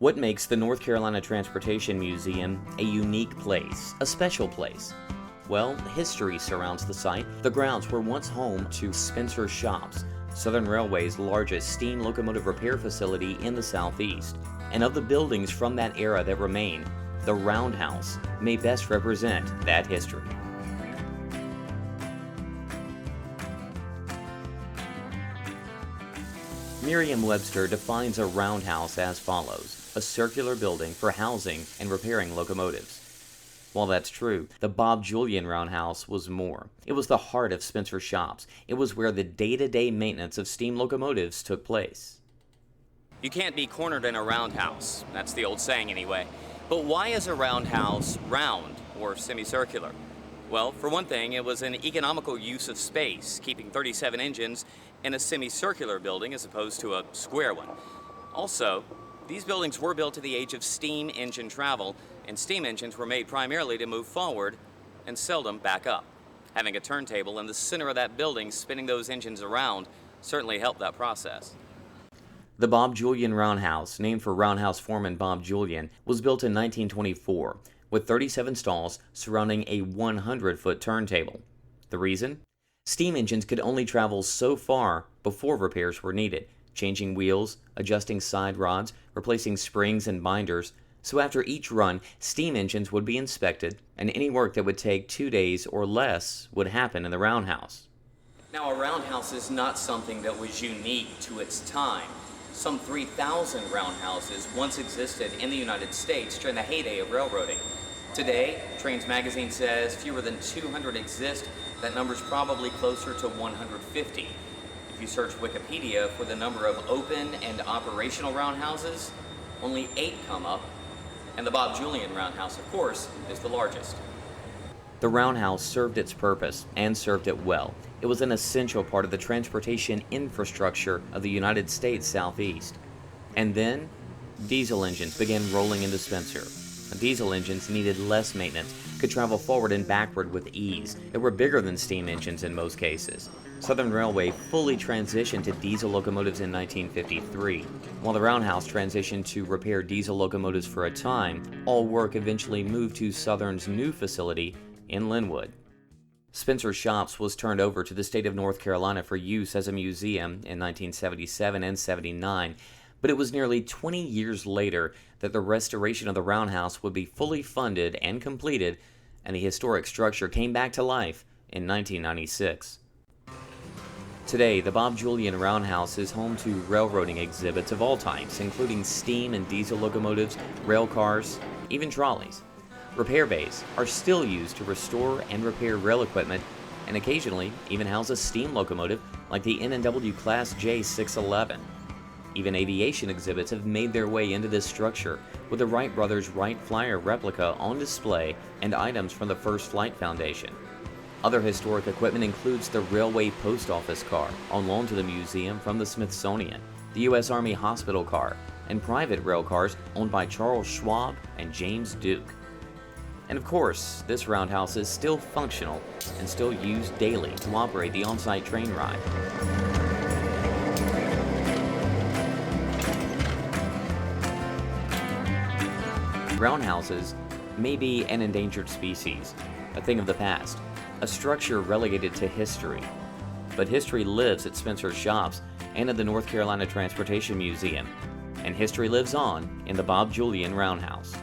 What makes the North Carolina Transportation Museum a unique place, a special place? Well, history surrounds the site. The grounds were once home to Spencer Shops, Southern Railway's largest steam locomotive repair facility in the Southeast. And of the buildings from that era that remain, the Roundhouse may best represent that history. Merriam-Webster defines a roundhouse as follows: a circular building for housing and repairing locomotives. While that's true, the Bob Julian Roundhouse was more. It was the heart of Spencer Shops. It was where the day-to-day maintenance of steam locomotives took place. You can't be cornered in a roundhouse. That's the old saying anyway. But why is a roundhouse round or semicircular? Well, for one thing, it was an economical use of space, keeping 37 engines in a semicircular building as opposed to a square one. Also, these buildings were built to the age of steam engine travel, and steam engines were made primarily to move forward and seldom back up. Having a turntable in the center of that building spinning those engines around certainly helped that process. The Bob Julian Roundhouse, named for roundhouse foreman Bob Julian, was built in 1924, with 37 stalls surrounding a 100-foot turntable. The reason? Steam engines could only travel so far before repairs were needed, changing wheels, adjusting side rods, replacing springs and binders. So after each run, steam engines would be inspected, and any work that would take 2 days or less would happen in the roundhouse. Now, a roundhouse is not something that was unique to its time. Some 3,000 roundhouses once existed in the United States during the heyday of railroading. Today, Trains magazine says fewer than 200 exist. That number's probably closer to 150. If you search Wikipedia for the number of open and operational roundhouses, only 8 come up, and the Bob Julian Roundhouse, of course, is the largest. The roundhouse served its purpose, and served it well. It was an essential part of the transportation infrastructure of the United States Southeast. And then, diesel engines began rolling into Spencer. Diesel engines needed less maintenance, could travel forward and backward with ease. They were bigger than steam engines in most cases. Southern Railway fully transitioned to diesel locomotives in 1953. While the roundhouse transitioned to repair diesel locomotives for a time, all work eventually moved to Southern's new facility in Linwood. Spencer Shops was turned over to the state of North Carolina for use as a museum in 1977 and 79, but it was nearly 20 years later that the restoration of the roundhouse would be fully funded and completed, and the historic structure came back to life in 1996. Today, the Bob Julian Roundhouse is home to railroading exhibits of all types, including steam and diesel locomotives, rail cars, even trolleys. Repair bays are still used to restore and repair rail equipment, and occasionally even house a steam locomotive like the N&W Class J 611. Even aviation exhibits have made their way into this structure, with the Wright brothers' Wright Flyer replica on display and items from the First Flight Foundation. Other historic equipment includes the Railway Post Office car, on loan to the museum from the Smithsonian, the U.S. Army Hospital car, and private rail cars owned by Charles Schwab and James Duke. And of course, this roundhouse is still functional and still used daily to operate the on-site train ride. Roundhouses may be an endangered species, a thing of the past, a structure relegated to history. But history lives at Spencer Shops and at the North Carolina Transportation Museum, and history lives on in the Bob Julian Roundhouse.